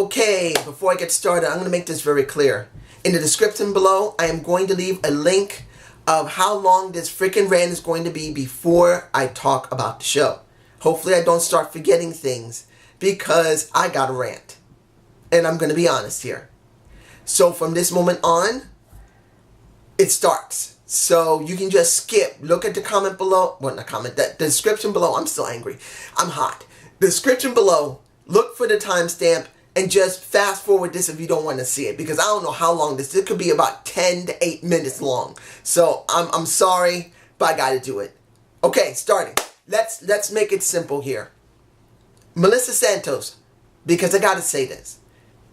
Okay, before I get started, I'm going to make this very clear. In the description below, I am going to leave a link of how long this freaking rant is going to be before I talk about the show. Hopefully I don't start forgetting things because I got a rant. And I'm going to be honest here. So from this moment on, it starts. So you can just skip. Look at the comment below. Well, not comment. The description below. I'm still angry. I'm hot. The description below. Look for the timestamp and just fast forward this if you don't want to see it. Because I don't know how long this. It could be about 10 to 8 minutes long. So I'm sorry, but I got to do it. Okay, starting. Let's make it simple here. Melissa Santos, because I got to say this.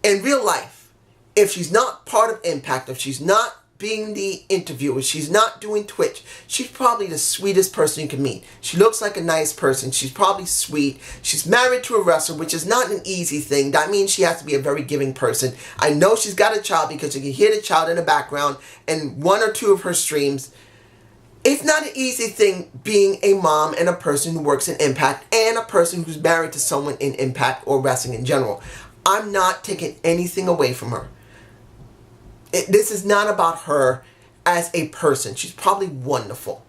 In real life, if she's not part of Impact, if she's not being the interviewer, she's not doing Twitch, she's probably the sweetest person you can meet. She looks like a nice person. She's probably sweet. She's married to a wrestler, which is not an easy thing. That means she has to be a very giving person. I know she's got a child because you can hear the child in the background in one or two of her streams. It's not an easy thing being a mom and a person who works in Impact and a person who's married to someone in Impact or wrestling in general. I'm not taking anything away from her. This is not about her as a person. She's probably wonderful.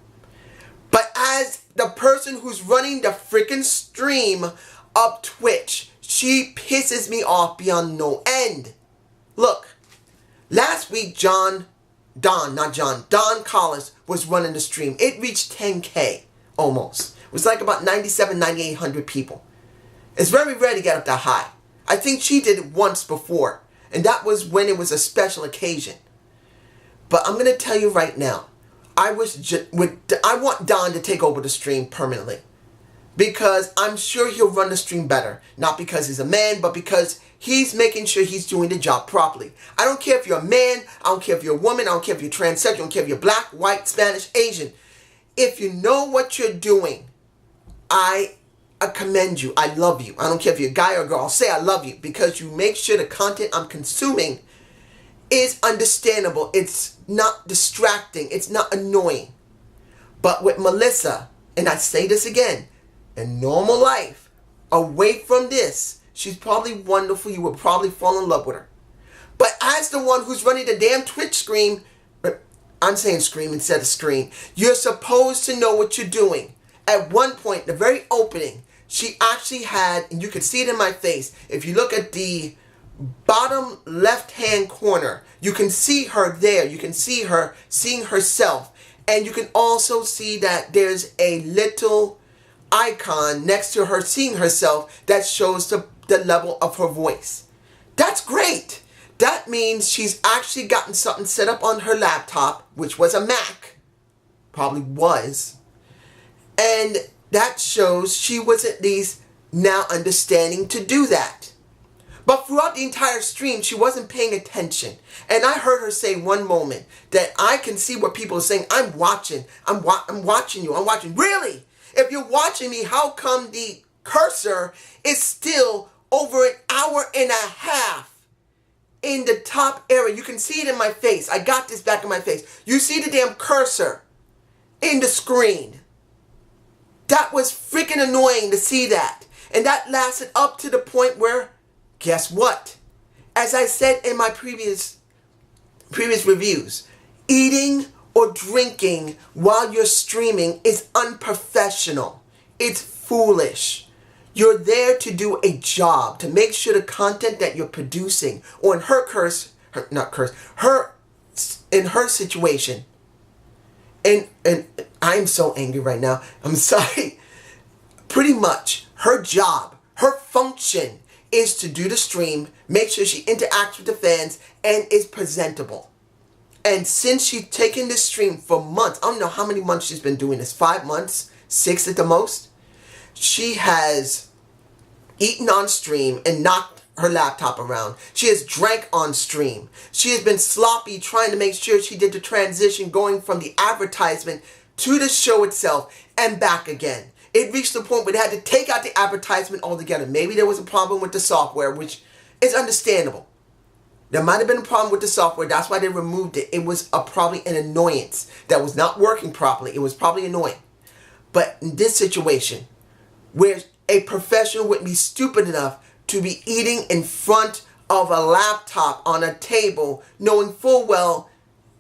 But as the person who's running the freaking stream of Twitch, she pisses me off beyond no end. Look, last week Don Collins was running the stream. It reached 10K almost. It was like about 9,800 people. It's very rare to get up that high. I think she did it once before. And that was when it was a special occasion. But I'm going to tell you right now, I want Don to take over the stream permanently. Because I'm sure he'll run the stream better. Not because he's a man, but because he's making sure he's doing the job properly. I don't care if you're a man, I don't care if you're a woman, I don't care if you're transsexual, I don't care if you're black, white, Spanish, Asian. If you know what you're doing, I commend you. I love you. I don't care if you're a guy or a girl. I'll say I love you because you make sure the content I'm consuming is understandable. It's not distracting. It's not annoying. But with Melissa, and I say this again, in normal life, away from this, she's probably wonderful. You would probably fall in love with her. But as the one who's running the damn Twitch stream, I'm saying scream instead of screen, you're supposed to know what you're doing. At one point, the very opening, she actually had, and you can see it in my face, if you look at the bottom left-hand corner, you can see her there. You can see her seeing herself. And you can also see that there's a little icon next to her seeing herself that shows the level of her voice. That's great. That means she's actually gotten something set up on her laptop, which was a Mac. Probably was. And that shows she was at least now understanding to do that. But throughout the entire stream, she wasn't paying attention. And I heard her say one moment that I can see what people are saying. I'm watching. I'm watching you. I'm watching. Really? If you're watching me, how come the cursor is still over an hour and a half in the top area? You can see it in my face. I got this back in my face. You see the damn cursor in the screen. That was freaking annoying to see that. And that lasted up to the point where, guess what? As I said in my previous reviews, eating or drinking while you're streaming is unprofessional. It's foolish. You're there to do a job, to make sure the content that you're producing, or in her situation, and I'm so angry right now. I'm sorry. Pretty much her job, her function is to do the stream, make sure she interacts with the fans, and is presentable. And since she's taken this stream for months, I don't know how many months she's been doing this, 5 months, 6 at the most, she has eaten on stream and knocked her laptop around. She has drank on stream. She has been sloppy trying to make sure she did the transition going from the advertisement to the show itself and back again. It reached the point where they had to take out the advertisement altogether. Maybe there was a problem with the software, which is understandable. There might have been a problem with the software. That's why they removed it. It was probably an annoyance that was not working properly. It was probably annoying. But in this situation, where a professional would be stupid enough to be eating in front of a laptop on a table, knowing full well,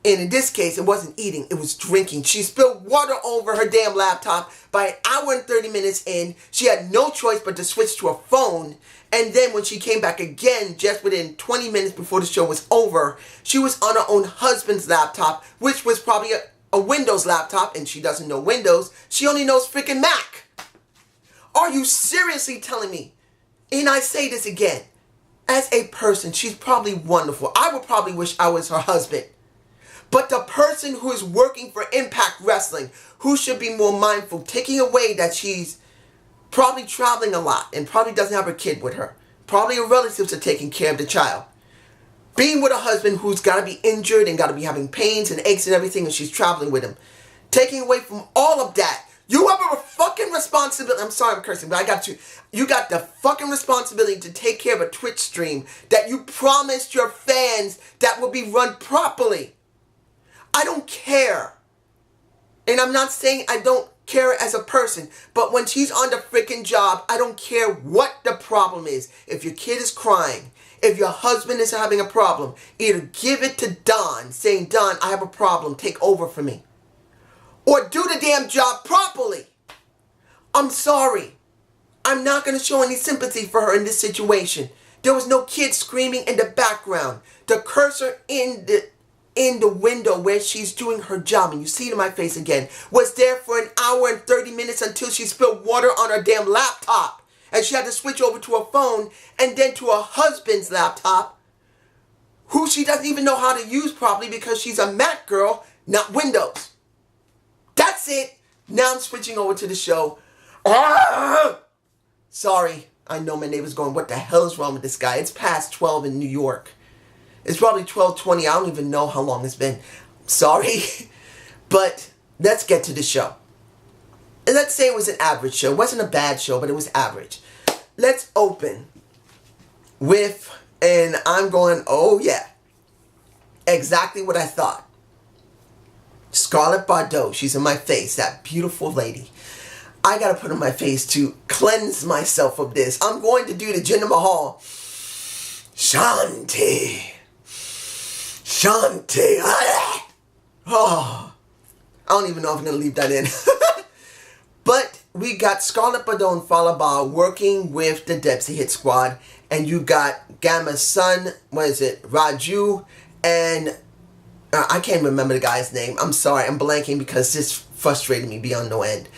and in this case, it wasn't eating, it was drinking. She spilled water over her damn laptop. By an hour and 30 minutes in, she had no choice but to switch to a phone. And then when she came back again, just within 20 minutes before the show was over, she was on her own husband's laptop, which was probably a Windows laptop, and she doesn't know Windows. She only knows freaking Mac. Are you seriously telling me? And I say this again. As a person, she's probably wonderful. I would probably wish I was her husband. But the person who is working for Impact Wrestling, who should be more mindful, taking away that she's probably traveling a lot and probably doesn't have her kid with her. Probably her relatives are taking care of the child. Being with a husband who's got to be injured and got to be having pains and aches and everything, and she's traveling with him. Taking away from all of that, you have a fucking responsibility. I'm sorry I'm cursing, but I got to. You got the fucking responsibility to take care of a Twitch stream that you promised your fans that will be run properly. I don't care. And I'm not saying I don't care as a person, but when she's on the freaking job, I don't care what the problem is. If your kid is crying, if your husband is having a problem, either give it to Don, saying, Don, I have a problem, take over for me. Or do the damn job properly. I'm sorry. I'm not going to show any sympathy for her in this situation. There was no kid screaming in the background. The cursor in the window where she's doing her job, and you see it in my face again, was there for an hour and 30 minutes until she spilled water on her damn laptop. And she had to switch over to her phone and then to her husband's laptop, who she doesn't even know how to use properly because she's a Mac girl, not Windows. That's it. Now I'm switching over to the show. Sorry. I know my neighbor's going, what the hell is wrong with this guy? It's past 12 in New York. It's probably 12:20. I don't even know how long it's been. Sorry. But let's get to the show. And let's say it was an average show. It wasn't a bad show, but it was average. Let's open with, and I'm going, oh yeah, exactly what I thought. Scarlett Bordeaux. She's in my face. That beautiful lady. I got to put on my face to cleanse myself of this. I'm going to do the Jinder Mahal. Shanti. Shanti. Oh, I don't even know if I'm going to leave that in. But we got Scarlett Bordeaux and Fallah Bahh working with the Dempsey Hit Squad. And you got Gamma's son, Raju, and I can't remember the guy's name. I'm sorry, I'm blanking because this frustrated me beyond no end.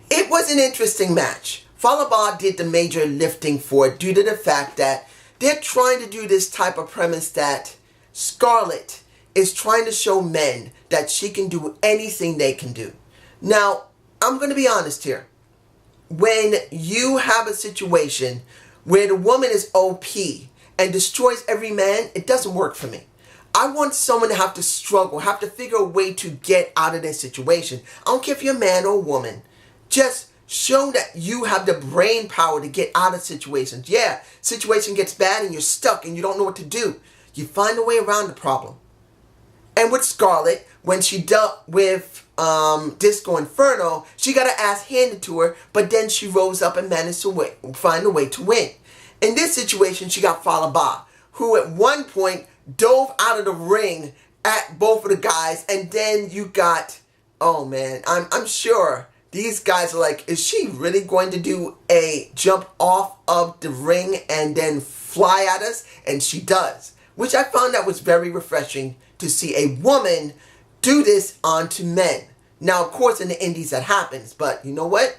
It was an interesting match. Fallah Bahh did the major lifting for it due to the fact that they're trying to do this type of premise that Scarlett is trying to show men that she can do anything they can do. Now, I'm going to be honest here. When you have a situation where the woman is OP and destroys every man, it doesn't work for me. I want someone to have to struggle, have to figure a way to get out of their situation. I don't care if you're a man or a woman. Just show that you have the brain power to get out of situations. Yeah, situation gets bad and you're stuck and you don't know what to do. You find a way around the problem. And with Scarlett, when she dealt with Disco Inferno, she got her ass handed to her, but then she rose up and managed to find a way to win. In this situation, she got Fallah Bahh, who at one point dove out of the ring at both of the guys, and then you got, oh man, I'm sure these guys are like, is she really going to do a jump off of the ring and then fly at us? And she does, which I found that was very refreshing to see a woman do this onto men. Now, of course, in the indies that happens, but you know what?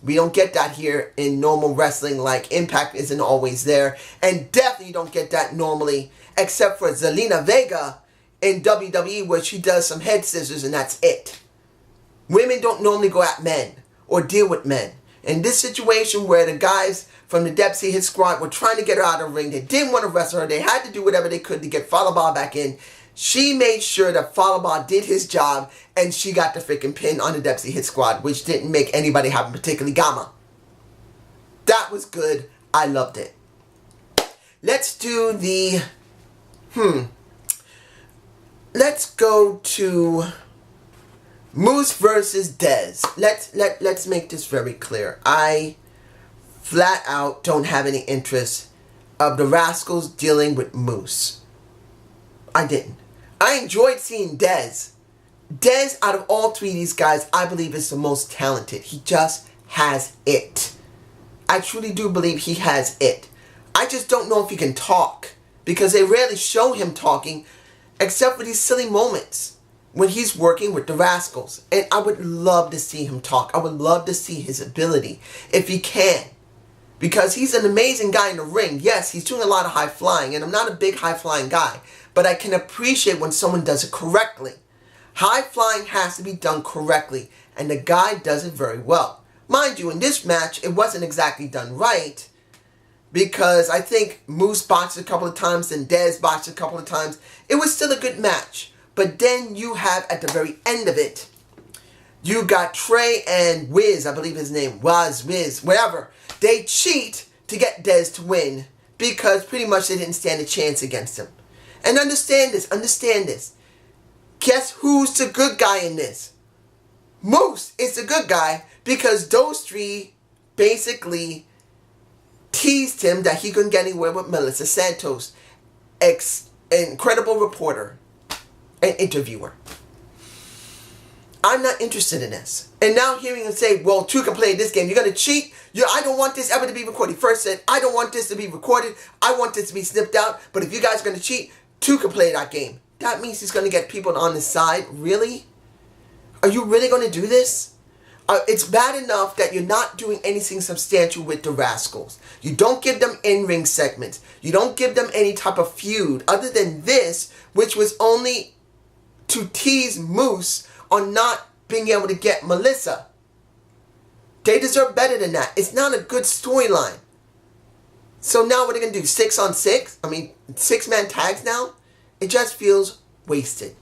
We don't get that here in normal wrestling, like Impact isn't always there, and definitely don't get that normally, except for Zelina Vega in WWE, where she does some head scissors and that's it. Women don't normally go at men or deal with men. In this situation where the guys from the Dempsey Hit Squad were trying to get her out of the ring, they didn't want to wrestle her, they had to do whatever they could to get Fallah Bahh back in. She made sure that Fallah Bahh did his job, and she got the freaking pin on the Dempsey Hit Squad, which didn't make anybody happy, particularly Gamma. That was good. I loved it. Let's do the... Let's go to Moose versus Dez. Let's make this very clear. I flat out don't have any interest of the Rascals dealing with Moose. I didn't. I enjoyed seeing Dez. Dez, out of all three of these guys, I believe is the most talented. He just has it. I truly do believe he has it. I just don't know if he can talk, because they rarely show him talking except for these silly moments when he's working with the Rascals. And I would love to see him talk. I would love to see his ability if he can, because he's an amazing guy in the ring. Yes, he's doing a lot of high flying, and I'm not a big high flying guy, but I can appreciate when someone does it correctly. High flying has to be done correctly, and the guy does it very well. Mind you, in this match, it wasn't exactly done right, because I think Moose boxed a couple of times and Dez boxed a couple of times. It was still a good match. But then you have, at the very end of it, you got Trey and Wiz, I believe his name was Wiz, whatever. They cheat to get Dez to win, because pretty much they didn't stand a chance against him. And understand this. Guess who's the good guy in this? Moose is the good guy, because those three basically teased him that he couldn't get anywhere with Melissa Santos, incredible reporter and interviewer. I'm not interested in this. And now hearing him say, well, two can play this game. You're going to cheat? I don't want this ever to be recorded. First said, I don't want this to be recorded. I want this to be snipped out. But if you guys are going to cheat, two can play that game. That means he's going to get people on his side. Really? Are you really going to do this? It's bad enough that you're not doing anything substantial with the Rascals. You don't give them in-ring segments. You don't give them any type of feud other than this, which was only to tease Moose on not being able to get Melissa. They deserve better than that. It's not a good storyline. So now what are they going to do? 6-on-6? I mean, 6-man tags now? It just feels wasted.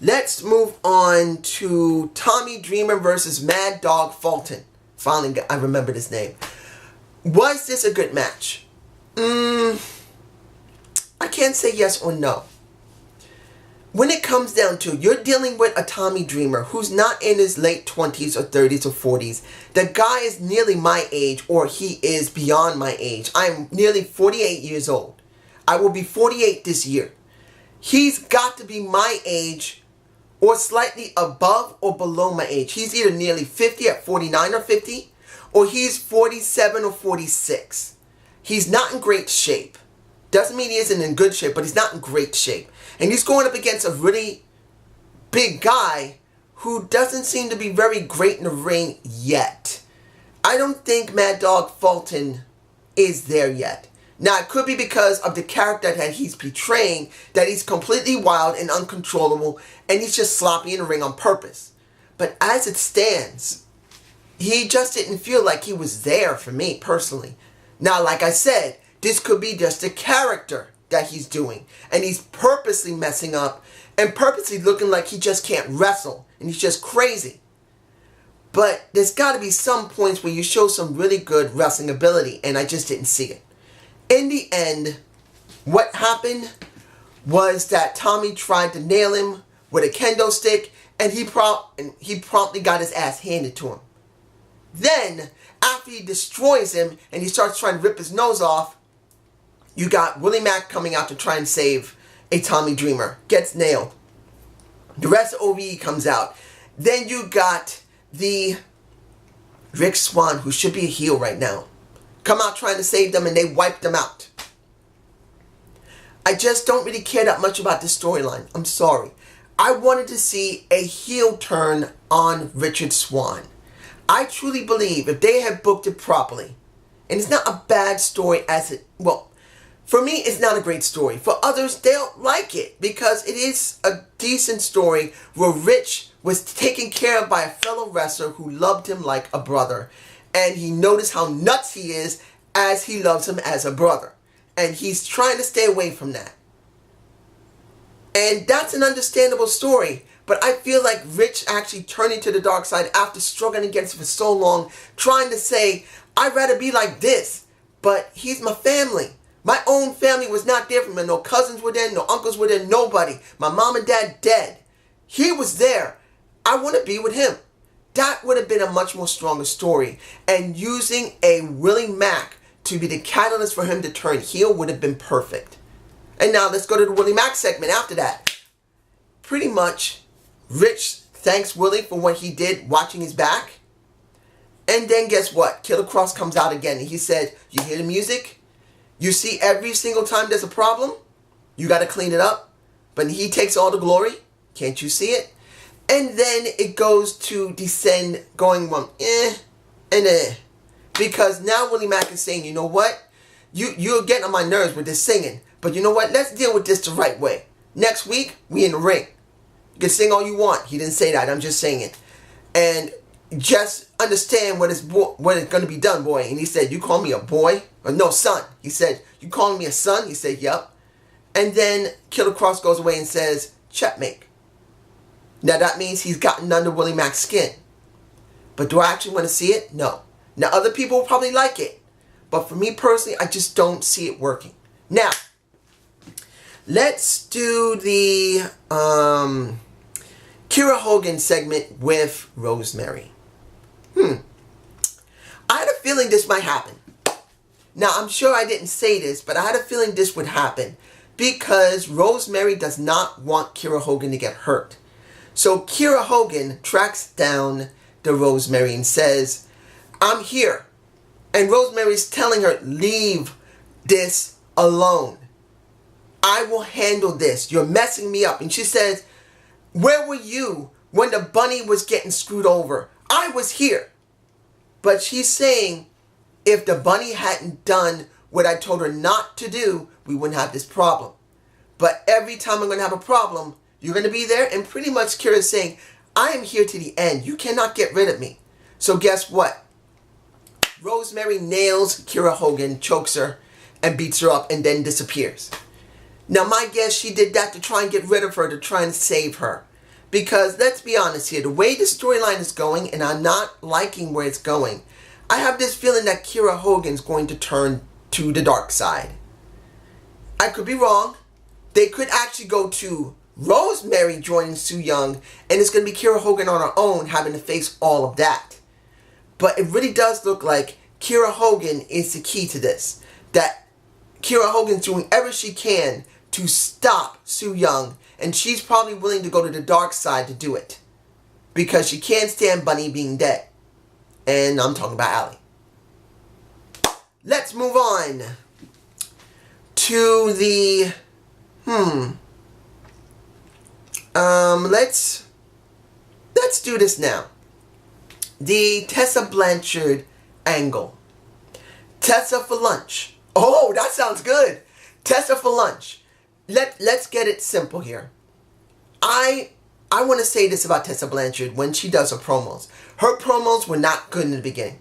Let's move on to Tommy Dreamer versus Mad Dog Fulton. Finally, I remembered his name. Was this a good match? I can't say yes or no. When it comes down to, you're dealing with a Tommy Dreamer who's not in his late 20s or 30s or 40s. The guy is nearly my age, or he is beyond my age. I'm nearly 48 years old. I will be 48 this year. He's got to be my age or slightly above or below my age. He's either nearly 50 at 49 or 50, or he's 47 or 46. He's not in great shape. Doesn't mean he isn't in good shape, but he's not in great shape. And he's going up against a really big guy who doesn't seem to be very great in the ring yet. I don't think Mad Dog Fulton is there yet. Now, it could be because of the character that he's portraying, that he's completely wild and uncontrollable, and he's just sloppy in the ring on purpose. But as it stands, he just didn't feel like he was there for me, personally. Now, like I said, this could be just a character that he's doing, and he's purposely messing up, and purposely looking like he just can't wrestle, and he's just crazy. But there's got to be some points where you show some really good wrestling ability, and I just didn't see it. In the end, what happened was that Tommy tried to nail him with a kendo stick, and he promptly got his ass handed to him. Then, after he destroys him and he starts trying to rip his nose off, you got Willie Mack coming out to try and save a Tommy Dreamer. Gets nailed. The rest of OVE comes out. Then you got the Rick Swann, who should be a heel right now, come out trying to save them, and they wipe them out. I just don't really care that much about this storyline. I'm sorry. I wanted to see a heel turn on Richard Swann. I truly believe if they had booked it properly, and it's not a bad story as it, well, for me, it's not a great story. For others, they'll like it because it is a decent story where Rich was taken care of by a fellow wrestler who loved him like a brother. And he noticed how nuts he is as he loves him as a brother. And he's trying to stay away from that. And that's an understandable story. But I feel like Rich actually turning to the dark side after struggling against it for so long, trying to say, I'd rather be like this. But he's my family. My own family was not there for me. No cousins were there, no uncles were there, nobody. My mom and dad dead. He was there. I want to be with him. That would have been a much more stronger story. And using a Willie Mack to be the catalyst for him to turn heel would have been perfect. And now let's go to the Willie Mack segment after that. Pretty much, Rich thanks Willie for what he did watching his back. And then guess what? Killer Cross comes out again and he said, you hear the music? You see every single time there's a problem, you got to clean it up. But he takes all the glory. Can't you see it? And then it goes to descend, going from and because now Willie Mack is saying, you know what? You're getting on my nerves with this singing. But you know what? Let's deal with this the right way. Next week, we in the ring. You can sing all you want. He didn't say that. I'm just saying it. And just understand what is going to be done, boy. And he said, you call me a boy? Or no, son. He said, you calling me a son? He said, yep. And then Killer Cross goes away and says, checkmate. Now that means he's gotten under Willie Mack's skin. But do I actually want to see it? No. Now other people will probably like it. But for me personally, I just don't see it working. Now, let's do the Kiera Hogan segment with Rosemary. I had a feeling this might happen. Now, I'm sure I didn't say this, but I had a feeling this would happen because Rosemary does not want Kiera Hogan to get hurt. So Kiera Hogan tracks down the Rosemary and says, I'm here. And Rosemary's telling her, leave this alone. I will handle this. You're messing me up. And she says, where were you when the bunny was getting screwed over? I was here. But she's saying, if the bunny hadn't done what I told her not to do, we wouldn't have this problem. But every time I'm going to have a problem, you're going to be there. And pretty much Kiera's saying, I am here to the end. You cannot get rid of me. So guess what? Rosemary nails Kiera Hogan, chokes her, and beats her up, and then disappears. Now, my guess, she did that to try and get rid of her, to try and save her. Because, let's be honest here, the way the storyline is going, and I'm not liking where it's going, I have this feeling that Kiera Hogan's going to turn to the dark side. I could be wrong. They could actually go to Rosemary joining Su Yung, and it's going to be Kiera Hogan on her own having to face all of that. But it really does look like Kiera Hogan is the key to this. That Kiera Hogan's doing everything she can to stop Su Yung, and she's probably willing to go to the dark side to do it. Because she can't stand Bunny being dead. And I'm talking about Allie. Let's move on to the... Let's do this now. The Tessa Blanchard angle. Tessa for lunch. Oh, that sounds good. Tessa for lunch. Let's get it simple here. I want to say this about Tessa Blanchard when she does her promos. Her promos were not good in the beginning.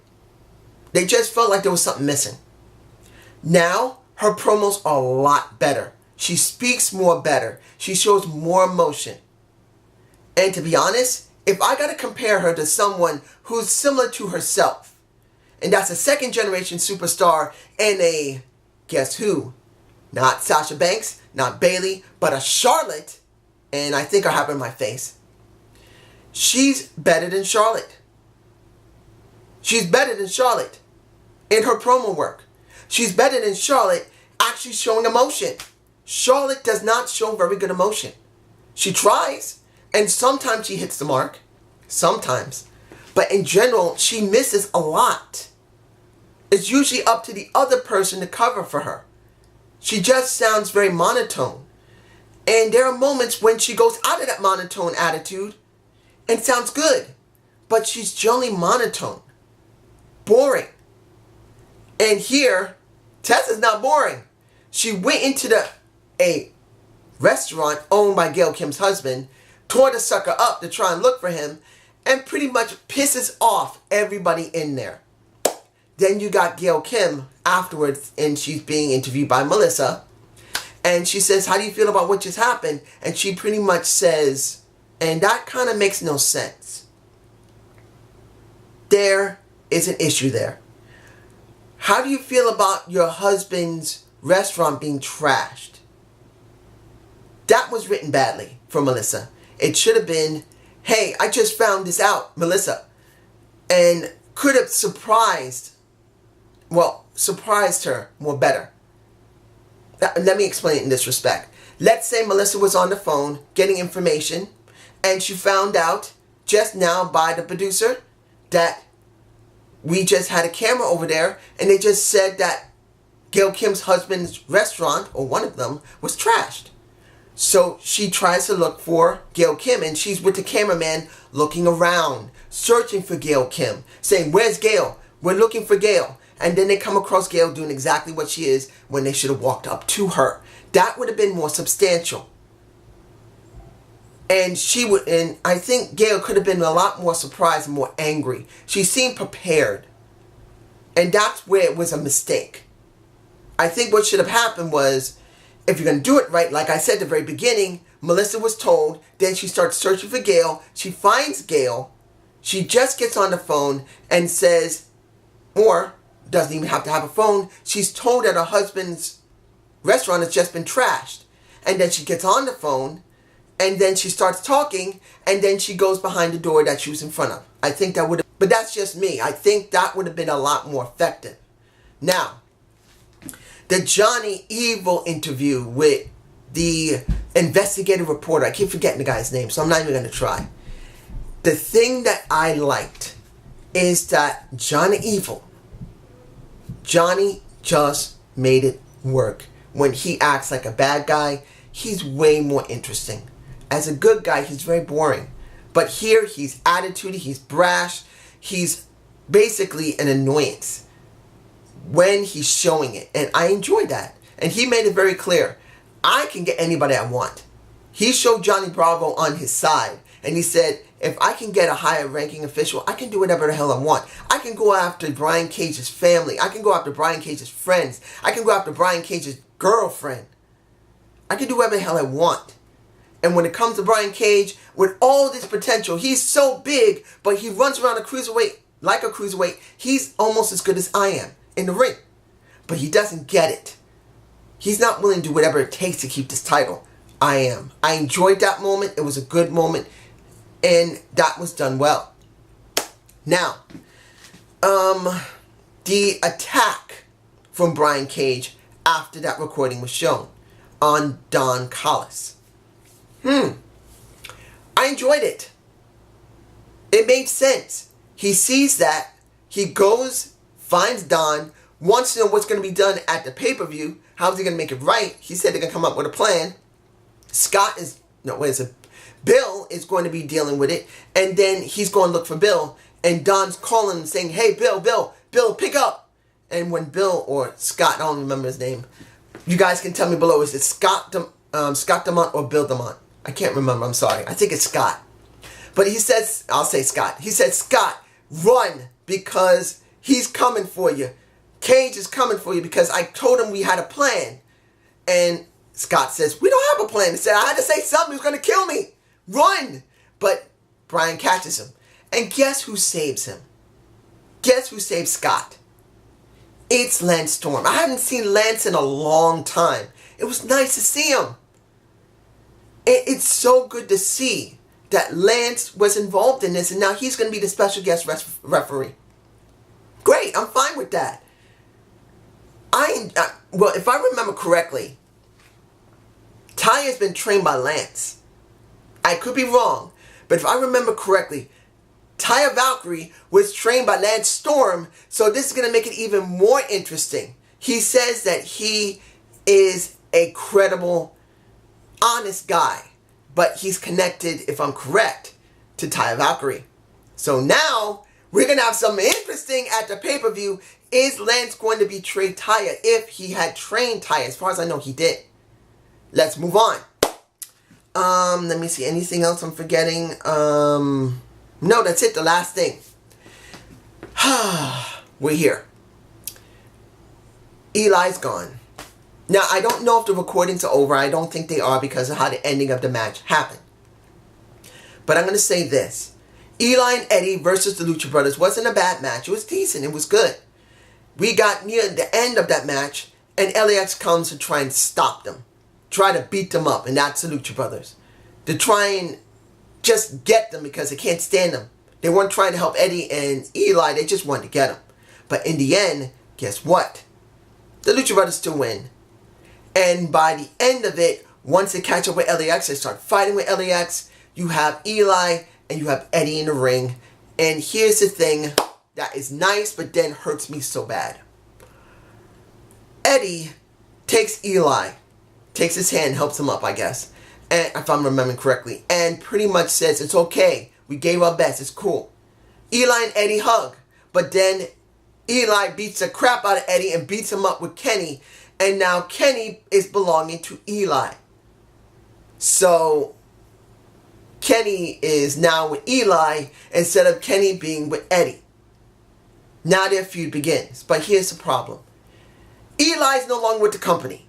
They just felt like there was something missing. Now, her promos are a lot better. She speaks more better. She shows more emotion. And to be honest, if I got to compare her to someone who's similar to herself, and that's a second generation superstar and a, guess who? Not Sasha Banks, not Bayley, but a Charlotte, and I think I have her in my face. She's better than Charlotte. She's better than Charlotte in her promo work. She's better than Charlotte actually showing emotion. Charlotte does not show very good emotion. She tries, and sometimes she hits the mark. Sometimes. But in general, she misses a lot. It's usually up to the other person to cover for her. She just sounds very monotone. And there are moments when she goes out of that monotone attitude and sounds good. But she's generally monotone. Boring. And here, Tessa's not boring. She went into a restaurant owned by Gail Kim's husband, tore the sucker up to try and look for him, and pretty much pisses off everybody in there. Then you got Gail Kim afterwards, and she's being interviewed by Melissa. And she says, how do you feel about what just happened? And she pretty much says, and that kind of makes no sense. There is an issue there. How do you feel about your husband's restaurant being trashed? That was written badly for Melissa. It should have been, hey, I just found this out, Melissa. And could have surprised, well, surprised her more better. Let me explain it in this respect. Let's say Melissa was on the phone getting information, and she found out just now by the producer that we just had a camera over there, and they just said that Gail Kim's husband's restaurant, or one of them, was trashed. So she tries to look for Gail Kim, and she's with the cameraman looking around, searching for Gail Kim, saying, "Where's Gail? We're looking for Gail." And then they come across Gail doing exactly what she is when they should have walked up to her. That would have been more substantial. And I think Gail could have been a lot more surprised and more angry. She seemed prepared. And that's where it was a mistake. I think what should have happened was, if you're going to do it right, like I said at the very beginning, Melissa was told, then she starts searching for Gail. She finds Gail. She just gets on the phone and says, or doesn't even have to have a phone, she's told that her husband's restaurant has just been trashed. And then she gets on the phone, and then she starts talking, and then she goes behind the door that she was in front of. I think that would have, but that's just me. I think that would have been a lot more effective. Now, the Johnny Evil interview with the investigative reporter, I keep forgetting the guy's name, so I'm not even going to try. The thing that I liked is that Johnny just made it work. When he acts like a bad guy, he's way more interesting. As a good guy, he's very boring. But here, he's attitudey, he's brash, he's basically an annoyance when he's showing it. And I enjoyed that. And he made it very clear, I can get anybody I want. He showed Johnny Bravo on his side. And he said, if I can get a higher ranking official, I can do whatever the hell I want. I can go after Brian Cage's family. I can go after Brian Cage's friends. I can go after Brian Cage's girlfriend. I can do whatever the hell I want. And when it comes to Brian Cage, with all this potential, he's so big, but he runs around a cruiserweight like a cruiserweight. He's almost as good as I am in the ring. But he doesn't get it. He's not willing to do whatever it takes to keep this title. I am. I enjoyed that moment. It was a good moment. And that was done well. Now, the attack from Brian Cage after that recording was shown on Don Callis. I enjoyed it. It made sense. He sees that. He goes, finds Don, wants to know what's going to be done at the pay-per-view. How's he going to make it right? He said they're going to come up with a plan. Bill is going to be dealing with it, and then he's going to look for Bill, and Don's calling him saying, "Hey, Bill, pick up." And when Bill, or Scott, I don't remember his name, you guys can tell me below, is it Scott Demont or Bill Demont? I can't remember, I'm sorry. I think it's Scott. But he says, I'll say Scott. He said, "Scott, run, because he's coming for you. Cage is coming for you, because I told him we had a plan." And Scott says, "We don't have a plan." He said, "I had to say something. He was going to kill me. Run!" But Brian catches him. And guess who saves him? Guess who saves Scott? It's Lance Storm. I haven't seen Lance in a long time. It was nice to see him. It's so good to see that Lance was involved in this, and now he's going to be the special guest referee. Great, I'm fine with that. Well, if I remember correctly, Taya's been trained by Lance. I could be wrong, but if I remember correctly, Taya Valkyrie was trained by Lance Storm, so this is going to make it even more interesting. He says that he is a credible, honest guy, but he's connected, if I'm correct, to Taya Valkyrie. So now, we're going to have something interesting at the pay-per-view. Is Lance going to betray Taya if he had trained Taya? As far as I know, he did. Let's move on. Let me see. Anything else I'm forgetting? No, that's it. The last thing. We're here. Eli's gone. Now, I don't know if the recordings are over. I don't think they are because of how the ending of the match happened. But I'm going to say this. Eli and Eddie versus the Lucha Brothers wasn't a bad match. It was decent. It was good. We got near the end of that match, and LAX comes to try and stop them. Try to beat them up, and that's the Lucha Brothers. To try and just get them because they can't stand them. They weren't trying to help Eddie and Eli, they just wanted to get them. But in the end, guess what? The Lucha Brothers still win. And by the end of it, once they catch up with LAX, they start fighting with LAX. You have Eli and you have Eddie in the ring. And here's the thing that is nice but then hurts me so bad. Eddie takes Eli, takes his hand, helps him up, I guess, and if I'm remembering correctly, and pretty much says, it's okay, we gave our best, it's cool. Eli and Eddie hug, but then Eli beats the crap out of Eddie and beats him up with Kenny, and now Kenny is belonging to Eli. So Kenny is now with Eli instead of Kenny being with Eddie. Now their feud begins, but here's the problem. Eli's no longer with the company.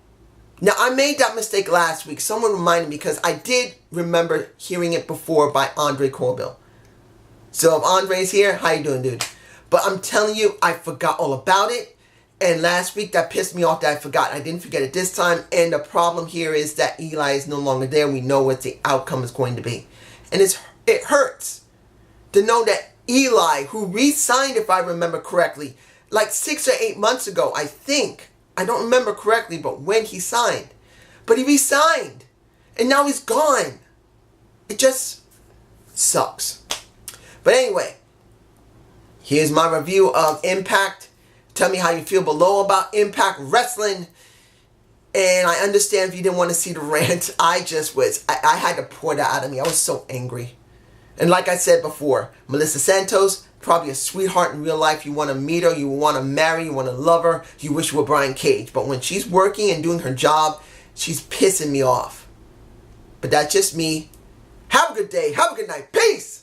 Now, I made that mistake last week. Someone reminded me because I did remember hearing it before by Andre Corbell. So if Andre's here, how you doing, dude? But I'm telling you, I forgot all about it. And last week, that pissed me off that I forgot. I didn't forget it this time. And the problem here is that Eli is no longer there. We know what the outcome is going to be. And it hurts to know that Eli, who re-signed, if I remember correctly, like 6 or 8 months ago, I think. I don't remember correctly, but when he signed. But he re-signed. And now he's gone. It just sucks. But anyway, here's my review of Impact. Tell me how you feel below about Impact Wrestling. And I understand if you didn't want to see the rant. I had to pour that out of me. I was so angry. And like I said before, Melissa Santos, probably a sweetheart in real life. You want to meet her, you want to marry, you want to love her, you wish you were Brian Cage. But when she's working and doing her job, she's pissing me off. But that's just me. Have a good day. Have a good night. Peace!